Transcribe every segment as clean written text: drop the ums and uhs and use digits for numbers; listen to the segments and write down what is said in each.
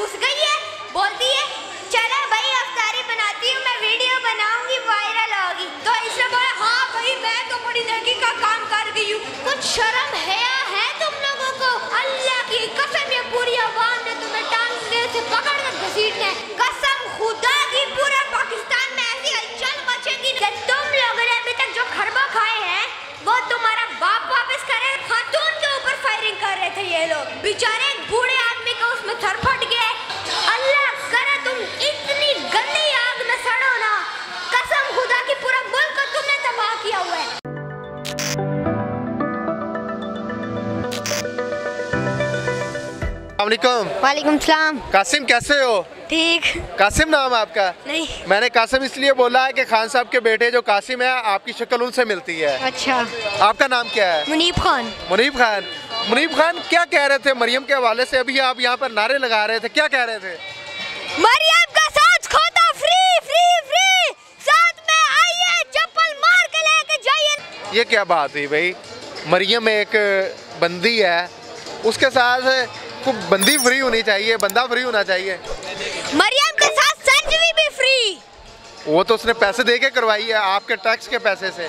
घुस गई है, बोलती है चलो भाई अफ्तारी बनाती हूँ, मैं वीडियो बनाऊंगी, वायरल होगी। तो इसने बोला हाँ भाई मैं तो बड़ी नेकी का काम कर गई हूँ। कुछ शर्म हया है तुम लोगों को? अल्लाह की कसम ये पूरी आवाम ने तुम्हें टांगने से पकड़ कर घसीटना है। कसम खुदा की पूरे पाकिस्तान में ऐसी हलचल मचेगी कि तुम लोगों ने अभी तक जो खरबा खाए हैं वो तुम्हारा बाप वापस करे। खातून के ऊपर फायरिंग कर रहे थे ये लोग, बेचारे एक बूढ़े आदमी का उसमें सर फट गया। अल्लाह करे तुम इतनी गंदी आग में सड़ो ना, कसम खुदा की पूरा मुल्क तुमने तबाह किया हुआ है। वालेकुम सलाम। कासिम कैसे हो? ठीक। कासिम नाम है आपका? नहीं। मैंने कासिम इसलिए बोला है कि खान साहब के बेटे जो कासिम है आपकी शक्ल उनसे मिलती है। अच्छा। आपका नाम क्या है? मुनीब खान। मुनीब खान। मुनीब खान क्या कह रहे थे मरियम के हवाले से? अभी आप यहाँ पर नारे लगा रहे थे, क्या कह रहे थे? मरियम का साथ खोता फ्री फ्री फ्री, साथ में आइए चप्पल मार के लेके जाइए। ये क्या बात हुई भाई? मरियम एक बंदी है, उसके साथ बंदी फ्री होनी चाहिए, बंदा फ्री होना चाहिए। मरियम के साथ सर्जरी भी फ्री। वो तो उसने पैसे दे के करवाई है, आपके टैक्स के पैसे से।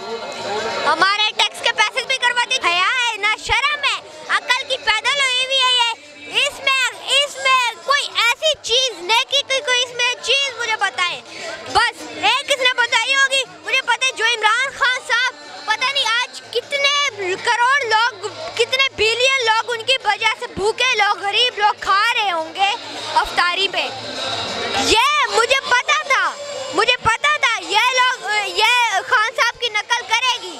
हमारे टैक्स के पैसे भी करवाते। हया है ना शर्म है, अकल की पैदल हुई हुई है ये। इसमें कोई ऐसी चीज नेकी की कोई इसमें चीज मुझे बताए। बस एक किसने बताई होगी, मुझे पता है, जो इमरान खान साहब पता नहीं आज कितने करोड़ लोग, कितने बिलियन लोग उनकी वजह से भूखे लोग, गरीब लोग खा रहे होंगे अफ्तारी पे। ये मुझे पता था ये लोग, ये खान साहब की नकल करेगी।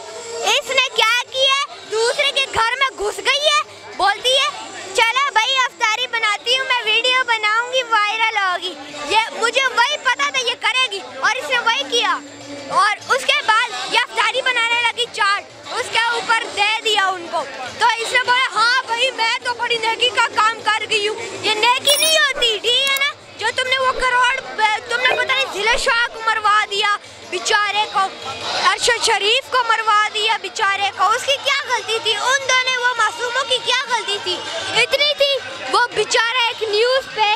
इसने क्या किया, दूसरे के घर में घुस गई है, बोलती है चलो भाई अफ्तारी बनाती हूँ, मैं वीडियो बनाऊंगी, वायरल होगी। ये मुझे वही पता था ये करेगी और इसने वही किया। और उसके बाद ये अफ्तारी बनाने लगी चाट, उसके ऊपर दे दिया उनको। तो इसने बोला हाँ भाई मैं तो बड़ी नेकी का काम कर गई हूँ। ये नेकी नहीं होती, ठीक है ना? जो तुमने वो करोड़, तुमने पता नहीं जिले शाह को मरवा दिया बेचारे को, अरशद शरीफ को मरवा दिया बेचारे को। उसकी क्या गलती थी? उन दोनों वो मासूमों की क्या गलती थी? इतनी थी वो बेचारा एक न्यूज़ पे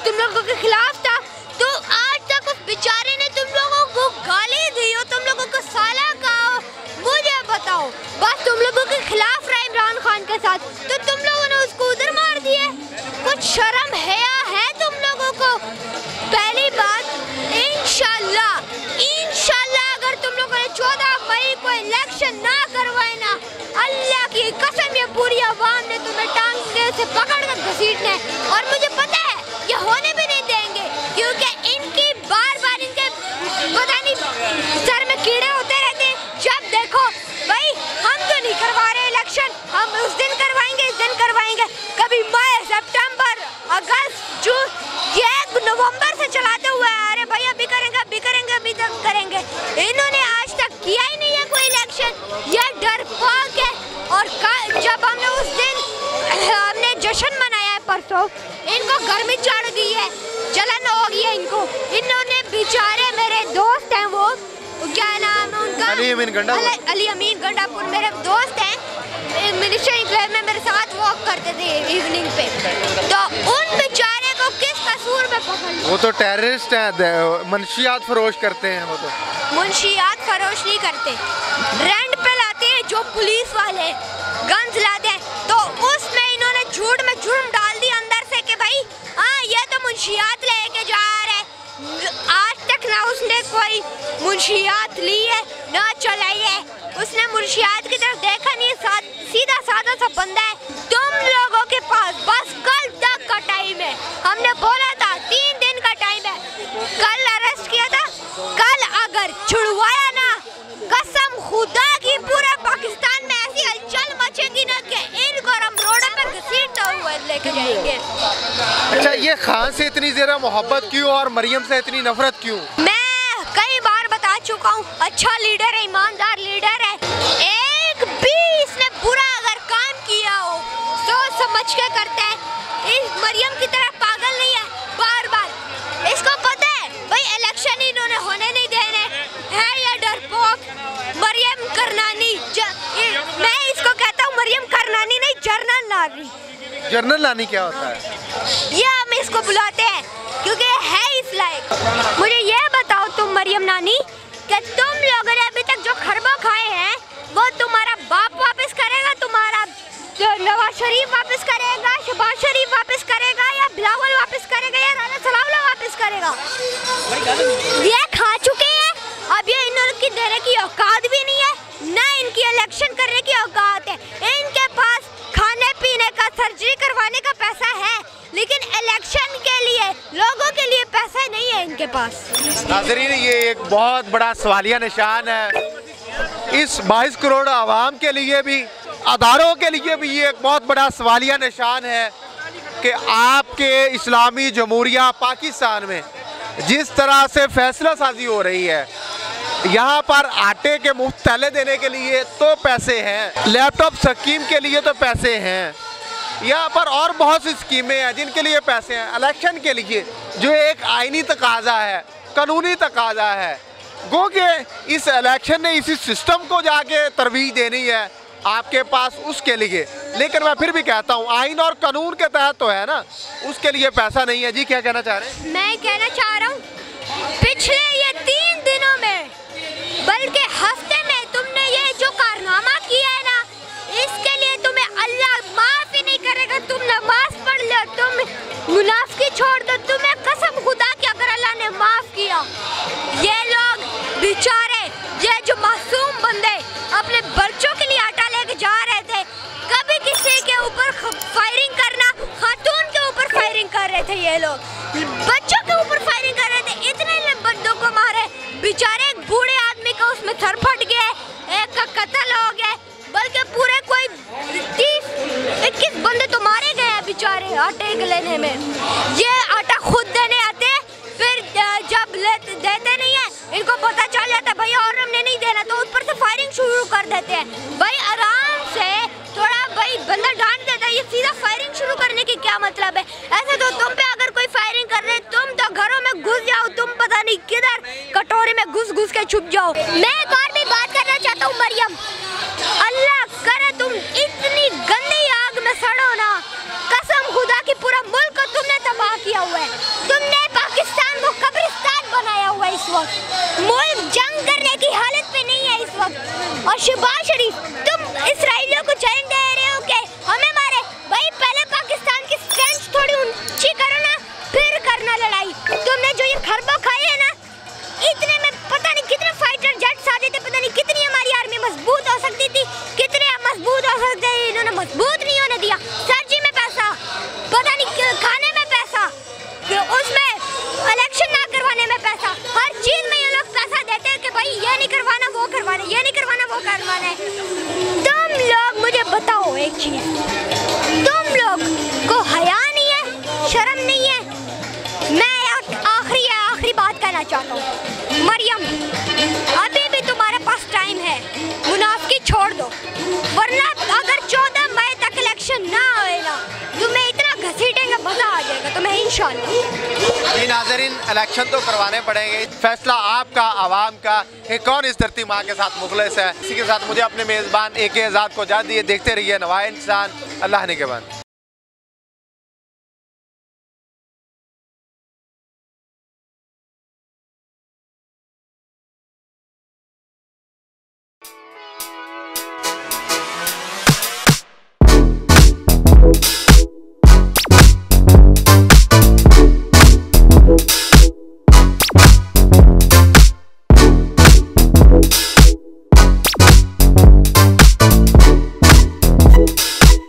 तुम लोगों के खिलाफ था, तो आज तक उस बेचारे ने तुम लोगों को गाली दी हो, तुम लोगों को साला कहा। मुझे बताओ, बस तुम लोगों के खिलाफ रहा इमरान खान के साथ, तो तुम लोगों ने उसको उधर मार दिया। कुछ शर्म हया है तुम लोगों को? पहली बात, इंशाल्लाह अगर तुम लोगों ने 14 मई को इलेक्शन ना करवाए ना, अल्लाह की कसम ये पूरी आवाम ने तुम्हें टांगने से पकड़ कर घसीटना है। और मुझे पता है ये होने भी नहीं देंगे, क्योंकि इनकी बार इनके पता नहीं सर में कीड़े होते रहते हैं। जब देखो भाई हम तो नहीं करवा रहे इलेक्शन, हम उस दिन करवाएंगे, इस दिन करवाएंगे, कभी मई, सितंबर, अगस्त, जून, ये नवंबर से चलाते हुए आ रहे भाई अभी करेंगे, अभी तक करेंगे। इन्होंने आज तक किया ही नहीं है कोई इलेक्शन। ये डरपोक है। और जब हमने उस दिन हमने जश्न मनाया है परसों, इनको गर्मी चढ़ गई है, जलन हो गई है इनको। इन्होंने बेचारे मेरे दोस्त हैं, वो क्या नाम है उनका, अली अमीन गंडापुर मेरे दोस्त हैं, मिनिस्टर इंक्लेव में मेरे साथ वॉक करते थे इवनिंग पे। तो उन बेचारे को किस कसूर में पकड़ लिया? वो तो टेररिस्ट हैं, मंशियात फरोश करते हैं। वो तो मुंशियात फरोश नहीं करते, रेंट पे लाते हैं जो पुलिस वाले गन्स लाते हैं। तो उसमें इन्होंने झूठ में जुर्म डाल दिया अंदर से कि भाई हाँ ये तो मुंशियात लेके जा रहे। आज तक ना उसने कोई मुंशियात ली है ना चलाई है, उसने मुंशियात की तरफ देखा नहीं। सीधा साधा सा बंदा है। तुम लोगों के पास बस कल तक का टाइम है, हमने बोला था 3 दिन का टाइम है। कल अरेस्ट किया था, कल अगर छुड़वाया ना, कसम खुदा की पूरे पाकिस्तान में ऐसी हलचल मचेगी ना कि इनको हम रोड पे घसीटते हुए लेके जाएंगे। अच्छा, ये खान से इतनी ज्यादा मोहब्बत क्यों और मरियम से इतनी नफरत क्यों? मैं कई बार बता चुका हूँ, अच्छा लीडर है, ईमानदार लीडर है। एक भी इसने बुरा अगर काम किया हो सोच समझ के करता है। इस मरियम की तरह पागल नहीं है। बार इसको पता है भाई इलेक्शन इन्होंने होने नहीं देने है। ये डरपोक मरियम करनानी, मैं इसको कहता हूँ मरियम करनानी नहीं, जर्नल लानी। जर्नल लानी क्या होता है? ये हम इसको बुलाते हैं क्योंकि ये है इस लायक। मुझे ये बताओ तुम मरियम नानी कि तुम लोगों ने अभी तक जो खरबों खाए हैं वो तुम्हारा बाप वापस करेगा, तुम्हारा नवाज शरीफ वापस करेगा, शहबाज शरीफ वापस करेगा, या बिलावल वापस करेगा, या राना सलाउल्लाह वापस करेगा? ये खा चुके हैं, अब ये इनकी देने की औकात भी नहीं है, ना इनकी इलेक्शन करने की औकात है। इनके पास खाने पीने का, सर्जरी करवाने का पैसा है, लेकिन इलेक्शन के लिए, लोगों के लिए पैसा नहीं है इनके पास। नाज़रीन, ये एक बहुत बड़ा सवालिया निशान है। इस 22 करोड़ आवाम के लिए भी, अदारों के लिए भी ये एक बहुत बड़ा सवालिया निशान है कि आपके इस्लामी जमहूरिया पाकिस्तान में जिस तरह से फैसला साजी हो रही है, यहाँ पर आटे के मुफ्त थैले देने के लिए तो पैसे हैं, लैपटॉप स्कीम के लिए तो पैसे हैं, यहाँ पर और बहुत सी स्कीमें हैं जिनके लिए पैसे हैं। इलेक्शन के लिए जो एक आईनी तकाजा है, कानूनी तकाजा है, गो के इस इलेक्शन ने इसी सिस्टम को जाके तरवीज देनी है आपके पास, उसके लिए। लेकिन मैं फिर भी कहता हूँ आइन और कानून के तहत तो है ना, उसके लिए पैसा नहीं है। जी क्या कहना चाह रहे हैं? मैं कहना चाह रहा हूँ पिछले ये 3 दिनों में, बल्कि हफ्ते में तुमने ये जो कारनामा किया है ना, इसके लिए तुम्हें अल्लाह माफ ही नहीं करेगा। तुम नमाज पढ़ लो, तुम मुनाफिकी छोड़ दो, तुम्हें कसम खुदा की अगर अल्लाह ने माफ किया, ये लोग बेचारे, ये जो मासूम बंदे अपने बच्चों के लिए आटा लेके जा रहे थे, कभी किसी के ऊपर फायरिंग करना, खातून के ऊपर फायरिंग कर रहे थे, ये लोग बच्चों के ऊपर फायरिंग कर रहे थे, इतने बंदों को मारे, बेचारे एक बूढ़े आदमी का उसमें सर फट गया, एक का कत्ल हो गया, बल्कि पूरे कोई 30-21 बंदे तो मारे गए हैं बेचारे आटे लेने में। ये आटा खुद देने आते हैं, फिर जब देते नहीं है, इनको पता चल जाता है भाई और हमने नहीं देना, तो ऊपर से फायरिंग शुरू कर देते हैं। भाई आराम से थोड़ा, भाई बंदा डांट देता है, ये सीधा फायरिंग शुरू करने की क्या मतलब है? ऐसे तो तुम पे अगर कोई फायरिंग कर रहे, तुम तो घरों में घुस जाओ, तुम पता नहीं किधर कटोरे में घुस घुस के छुप जाओ। मैं एक और भी बात करना चाहता हूँ मरियम, अल्लाह करे तुम इतनी गंदी आग में सड़ो ना, कसम खुदा की पूरा मुल्क को तुमने तबाह किया हुआ है, तुमने पाकिस्तान को कब्रिस्तान बनाया हुआ है इस वक्त, मुल्क जंग करने की हालत में नहीं है इस वक्त। और शहबाज शरीफ, तुम इसराइलियों को चैलेंज दे रहे हो कि हमें मारे, भाई पहले पाकिस्तान की स्ट्रेंथ थोड़ी ऊंची करो ना, फिर करना लड़ाई। तुमने जो ये खरबों खाए है ना, इतने में पता नहीं कितने फाइटर जेट्स आते थे, पता नहीं कितनी हमारी आर्मी मजबूत हो सकती थी, कितने मजबूत हो सकते हैं, इन्होंने मजबूत नहीं होने दिया। सर्जी में पैसा, पता नहीं खाने में पैसा, उसमें इलेक्शन ना करवाने में पैसा, हर चीज में ये लोग पैसा देते हैं कि भाई ये नहीं करवाना वो करवाना, ये नहीं करवाना वो करवाना है। तुम लोग मुझे बताओ एक चीज, तुम लोग को हया नहीं है, शर्म नहीं है? मैं आखिरी बात कहना चाहता हूँ मरियम, अभी भी तुम्हारे पास टाइम है, मुनाफिकी छोड़ दो, वरना अगर 14 मई तक इलेक्शन ना होएगा, तुम्हें इतना घसीटेंगे मजा आ जाएगा तुम्हें इंशाल्लाह। जी नाज़रीन, इलेक्शन तो करवाने पड़ेंगे, फैसला आपका, आवाम का कि कौन इस धरती माँ के साथ मुखलिस है। इसी के साथ मुझे अपने मेज़बान AK आज़ाद को इजाज़त दिए। देखते रहिए नवाए इंसान, अल्लाह ने के बाद।